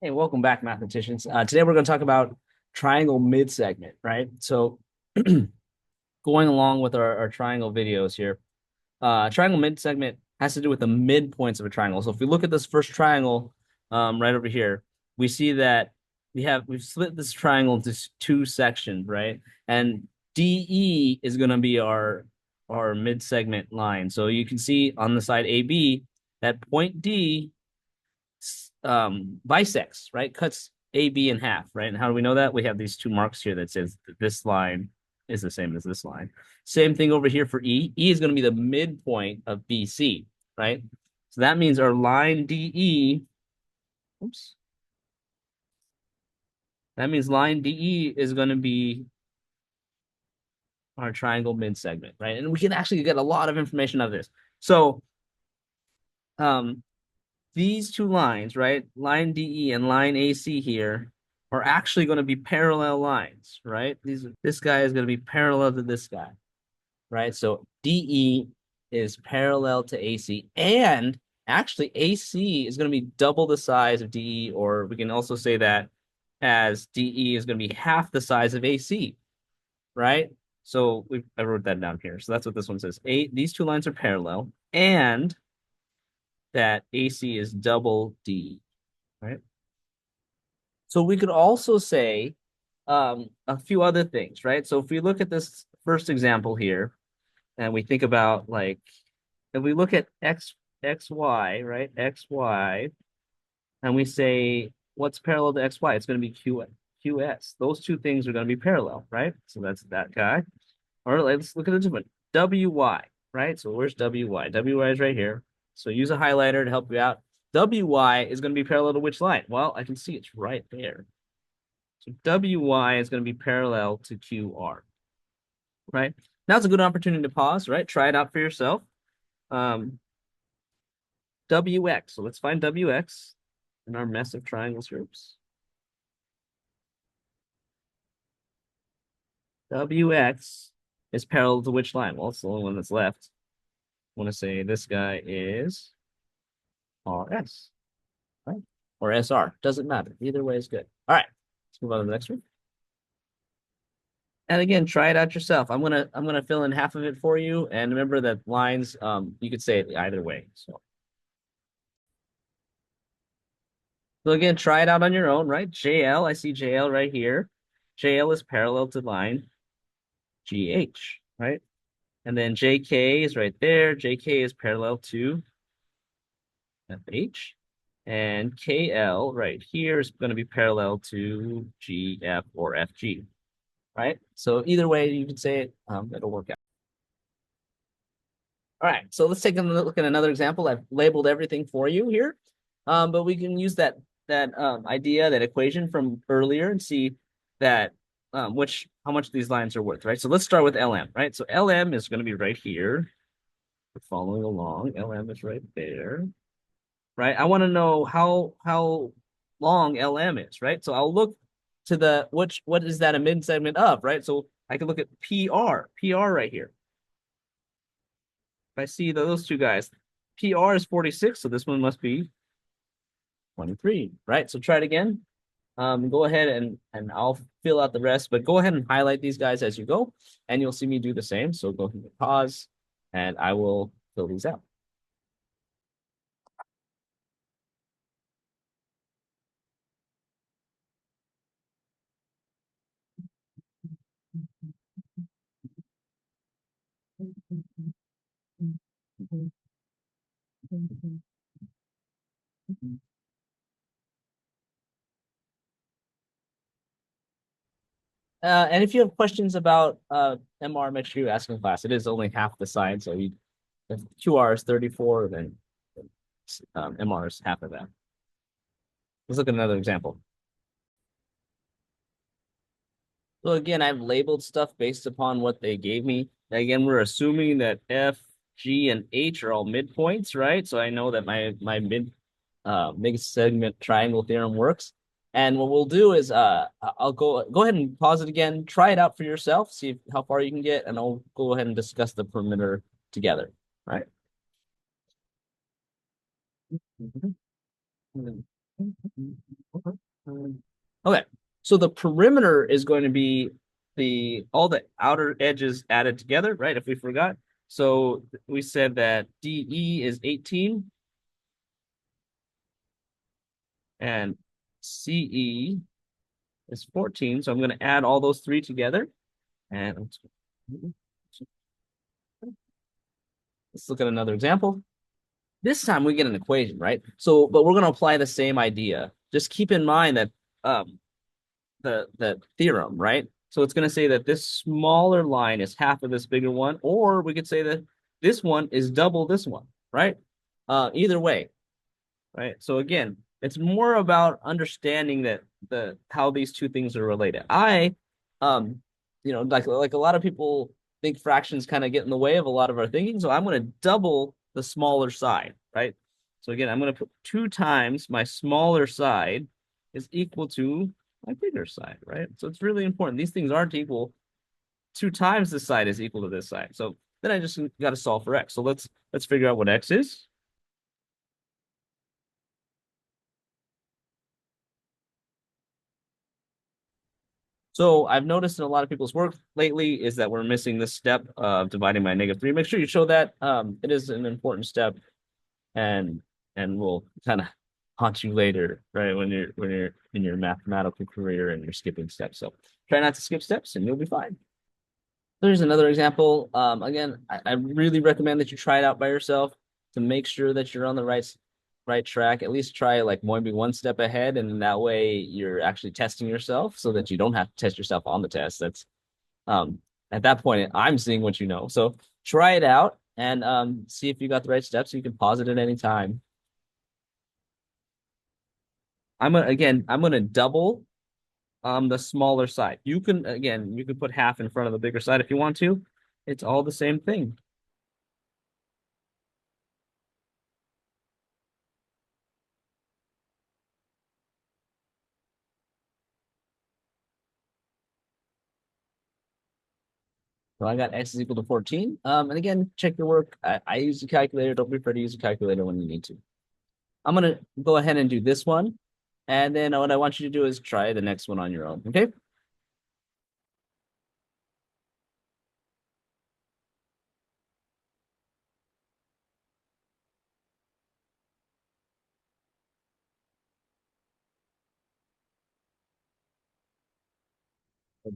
Hey, welcome back, mathematicians. Today we're going to talk about triangle midsegment, right? So going along with our triangle videos here, triangle midsegment has to do with the midpoints of a triangle. So if we look at this first triangle right over here, we see that we've split this triangle into two sections, right? And DE is going to be our midsegment line. So you can see on the side AB that point D bisects, right? Cuts AB in half, right? And how do we know that? We have these two marks here that says that this line is the same as this line. Same thing over here for E. E is going to be the midpoint of BC, right? So that means our line DE, oops. That means line DE is going to be our triangle midsegment, right? And we can actually get a lot of information out of this. So um, these two lines, right? Line DE and line AC here are actually going to be parallel lines, right? This guy is going to be parallel to this guy, right? So DE is parallel to AC, and actually AC is going to be double the size of DE, or we can also say that as DE is going to be half the size of AC, right? So I wrote that down here. So that's what this one says. These two lines are parallel, and that AC is double D, right? So we could also say a few other things, right? So if we look at this first example here, and we think about like, if we look at XY, right? XY, and we say what's parallel to XY? It's going to be QS. Those two things are going to be parallel, right? So that's that guy. All right, let's look at the different WY, right? So where's WY? WY is right here. So use a highlighter to help you out. WY is going to be parallel to which line? Well, I can see it's right there. So WY is going to be parallel to QR, right? Now it's a good opportunity to pause, right? Try it out for yourself. WX. So let's find WX in our mess of triangles groups. WX is parallel to which line? Well, it's the only one that's left. I want to say this guy is RS, right? Or SR. Doesn't matter. Either way is good. All right. Let's move on to the next one. And again, try it out yourself. I'm gonna fill in half of it for you. And remember that lines, you could say it either way. So again, try it out on your own, right? JL, I see JL right here. JL is parallel to line GH, right? And then JK is right there. JK is parallel to FH. And KL right here is going to be parallel to GF or FG, right? So either way you can say it, it'll work out. All right, so let's take a look at another example. I've labeled everything for you here, but we can use that idea, that equation from earlier, and see that how much these lines are worth, right? So let's start with LM, right? So LM is going to be right here. We're following along. LM is right there, right? I want to know how long LM is, right? So I'll look to the what is that a mid segment of, right? So I can look at PR right here. If I see those two guys, PR is 46, so this one must be 23, right? So try it again. Go ahead and I'll fill out the rest, but go ahead and highlight these guys as you go, and you'll see me do the same. So go ahead and pause, and I will fill these out. And if you have questions about MR, make sure you ask in class. It is only half the science, so if QR is 34, then MR is half of that. Let's look at another example. So again, I've labeled stuff based upon what they gave me. Again, we're assuming that F, G, and H are all midpoints, right? So I know that my mid segment triangle theorem works. And what we'll do is I'll go ahead and pause it again, try it out for yourself, see how far you can get, and I'll go ahead and discuss the perimeter together, right? Okay, so the perimeter is going to be the all the outer edges added together, right? If we forgot. So we said that DE is 18 and CE is 14. So I'm going to add all those three together. And let's look at another example. This time we get an equation, right? So, but we're going to apply the same idea. Just keep in mind that um, the theorem, right? So it's going to say that this smaller line is half of this bigger one, or we could say that this one is double this one, right? Either way, right? So again, it's more about understanding that the how these two things are related. Um, like a lot of people think fractions kind of get in the way of a lot of our thinking. So I'm going to double the smaller side, right? So again, I'm going to put 2 times my smaller side is equal to my bigger side, right? So it's really important. These things aren't equal. 2 times this side is equal to this side. So then I just got to solve for x. So let's figure out what x is. So I've noticed in a lot of people's work lately is that we're missing this step of dividing by -3. Make sure you show that. It is an important step, and we'll kind of haunt you later, right? When you're in your mathematical career and you're skipping steps. So try not to skip steps, and you'll be fine. There's another example. Again, I really recommend that you try it out by yourself to make sure that you're on the right track. At least try like maybe one step ahead, and that way you're actually testing yourself so that you don't have to test yourself on the test. That's um at that point I'm seeing what you know. So try it out and see if you got the right steps. You can pause it at any time. I'm gonna double the smaller side. You can put half in front of the bigger side if you want to. It's all the same thing. So I got x is equal to 14. And again, check your work. I use a calculator. Don't be afraid to use a calculator when you need to. I'm gonna go ahead and do this one. And then what I want you to do is try the next one on your own. Okay.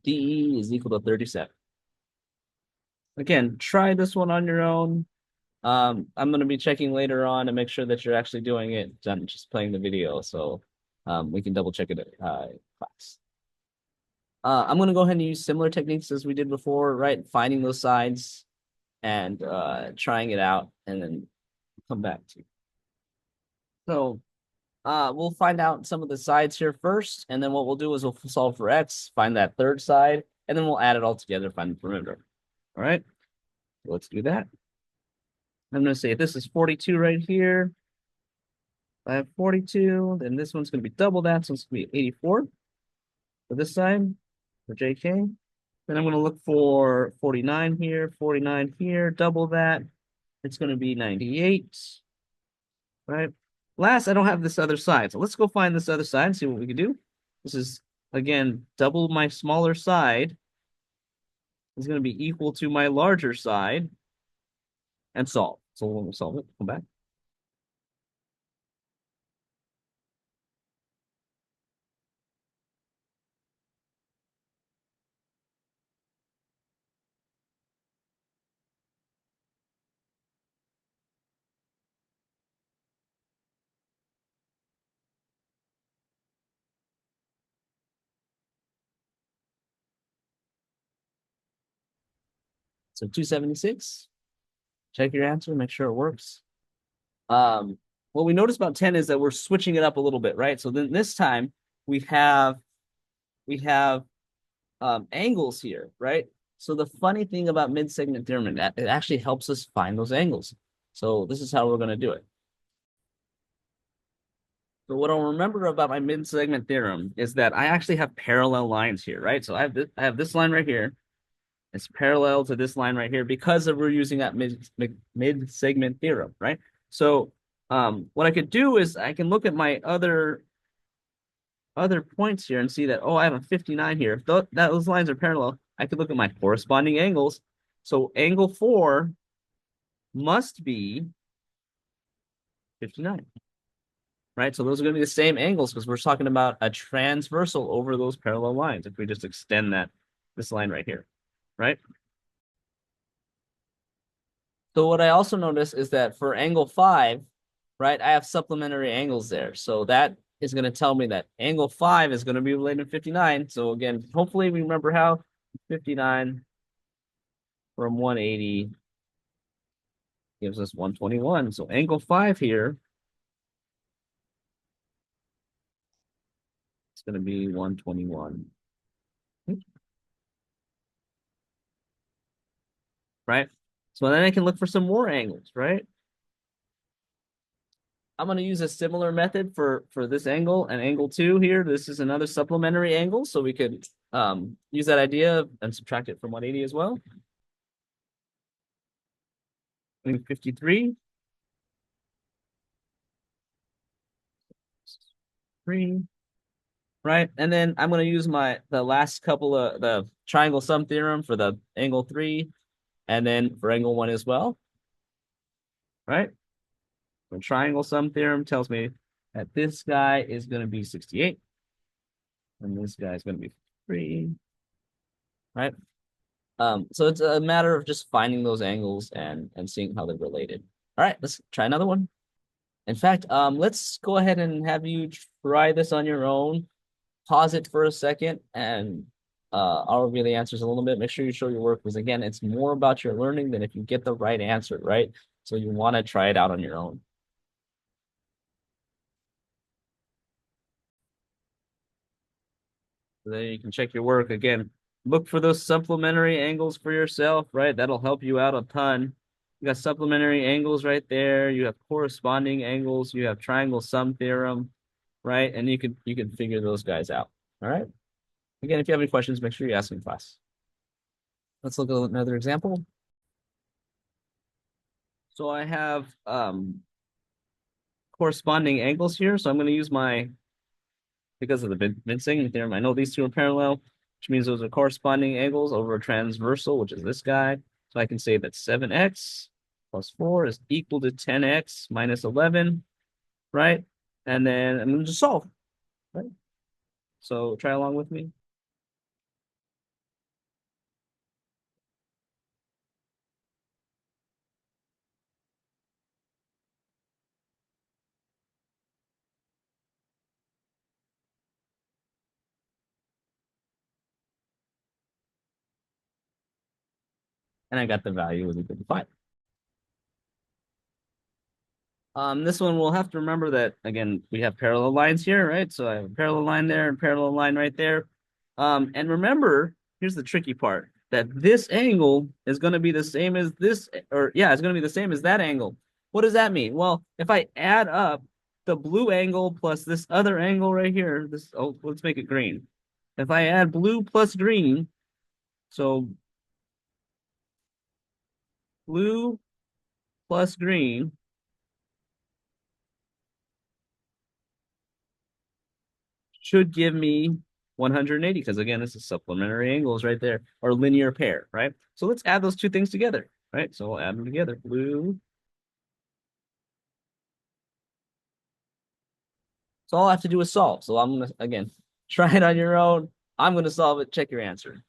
DE is equal to 37. Again, try this one on your own. I'm going to be checking later on to make sure that you're actually doing it. I'm just playing the video, so we can double check it at class. I'm going to go ahead and use similar techniques as we did before, right? Finding those sides and trying it out, and then come back to. So we'll find out some of the sides here first, and then what we'll do is we'll solve for x, find that third side, and then we'll add it all together, find the perimeter. All right, let's do that. I'm going to say this is 42 right here. I have 42, then this one's going to be double that, so it's going to be 84 for this side, for JK. Then I'm going to look for 49 here, double that. It's going to be 98, right? Last, I don't have this other side, so let's go find this other side and see what we can do. This is, again, double my smaller side is going to be equal to my larger side and solve. So we'll solve it, come back. So 276. Check your answer, make sure it works. What we notice about 10 is that we're switching it up a little bit, right? So then this time we have we have angles here, right? So the funny thing about mid-segment theorem is that it actually helps us find those angles. So this is how we're going to do it. So what I'll remember about my mid-segment theorem is that I actually have parallel lines here, right? So I have this line right here. It's parallel to this line right here because we're using that mid-segment theorem, right? So what I could do is I can look at my other other points here and see that, oh, I have a 59 here. If those lines are parallel, I could look at my corresponding angles. So angle 4 must be 59, right? So those are going to be the same angles because we're talking about a transversal over those parallel lines if we just extend this line right here, right? So what I also notice is that for angle 5, right, I have supplementary angles there. So that is going to tell me that angle 5 is going to be related to 59. So again, hopefully we remember how 59 from 180 gives us 121. So angle 5 here is going to be 121, right? So then I can look for some more angles, right? I'm going to use a similar method for this angle and angle 2 here. This is another supplementary angle, so we could use that idea and subtract it from 180 as well. 53. 3, right? And then I'm going to use the last couple of the triangle sum theorem for the angle 3 and then for angle 1 as well, right? The triangle sum theorem tells me that this guy is going to be 68 and this guy is going to be 3, right? So it's a matter of just finding those angles and seeing how they're related. All right, let's try another one. In fact, let's go ahead and have you try this on your own. Pause it for a second and I'll review the answers a little bit. Make sure you show your work because again, it's more about your learning than if you get the right answer, right? So you want to try it out on your own. So then you can check your work again. Look for those supplementary angles for yourself, right? That'll help you out a ton. You got supplementary angles right there. You have corresponding angles. You have triangle sum theorem, right? And you can figure those guys out. All right. Again, if you have any questions, make sure you ask in class. Let's look at another example. So I have corresponding angles here. So I'm going to use because of the Midsegment theorem, I know these two are parallel, which means those are corresponding angles over a transversal, which is this guy. So I can say that 7x plus 4 is equal to 10x minus 11, right? And then I'm going to just solve, right? So try along with me. And I got the value is equal to 5. This one we'll have to remember that again, we have parallel lines here, right? So I have a parallel line there and parallel line right there. And remember, here's the tricky part, that this angle is going to be the same as this, or yeah, it's going to be the same as that angle. What does that mean? Well, if I add up the blue angle plus this other angle right here, let's make it green. If I add blue plus green, so blue plus green should give me 180 because again, this is supplementary angles right there, or linear pair, right? So let's add those two things together, right? So we'll add them together. Blue. So all I have to do is solve. So I'm gonna again try it on your own. I'm gonna solve it. Check your answer.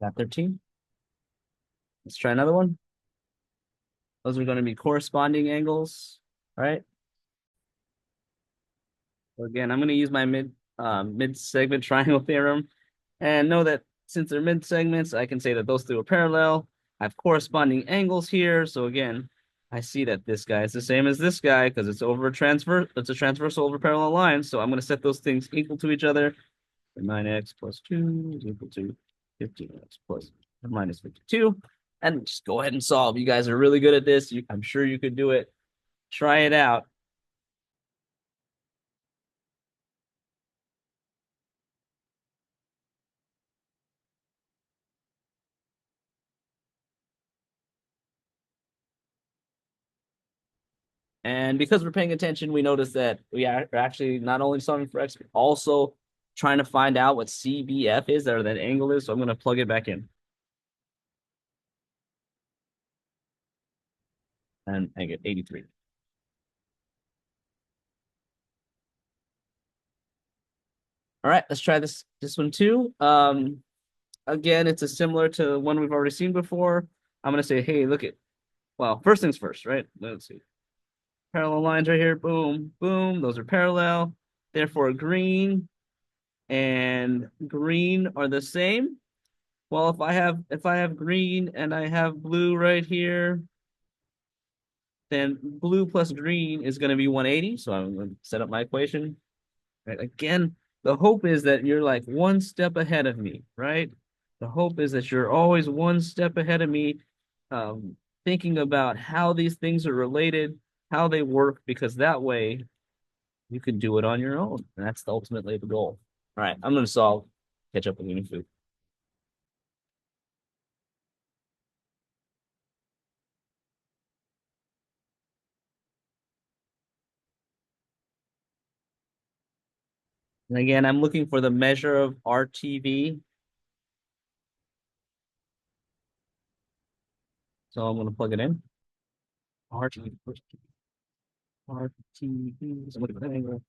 Got 13. Let's try another one. Those are going to be corresponding angles, right? So again, I'm going to use my mid-segment triangle theorem and know that since they're mid-segments, I can say that those two are parallel. I have corresponding angles here. So again, I see that this guy is the same as this guy because it's a transversal over parallel lines. So I'm going to set those things equal to each other. 9x plus 2 is equal to 15x plus or minus 52. And just go ahead and solve. You guys are really good at this. I'm sure you could do it. Try it out. And because we're paying attention, we notice that we are actually not only solving for x, but also trying to find out what CBF is, or that angle is. So I'm going to plug it back in. And I get 83. All right, let's try this one too. Again, it's a similar to one we've already seen before. I'm gonna say, hey, look at, well, first things first, right? Let's see. Parallel lines right here. Boom, boom. Those are parallel. Therefore, green and green are the same. Well, if I have green and I have blue right here, then blue plus green is going to be 180. So I'm going to set up my equation. Right? Again, the hope is that you're like one step ahead of me, right? The hope is that you're always one step ahead of me, um, thinking about how these things are related, how they work, because that way you can do it on your own. And that's ultimately the goal. All right, I'm going to solve, catch up with you in food. And again, I'm looking for the measure of RTV. So I'm going to plug it in. RTV, RTV. So I'm looking for that angle.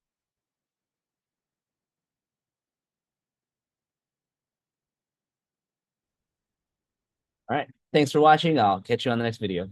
All right. Thanks for watching. I'll catch you on the next video.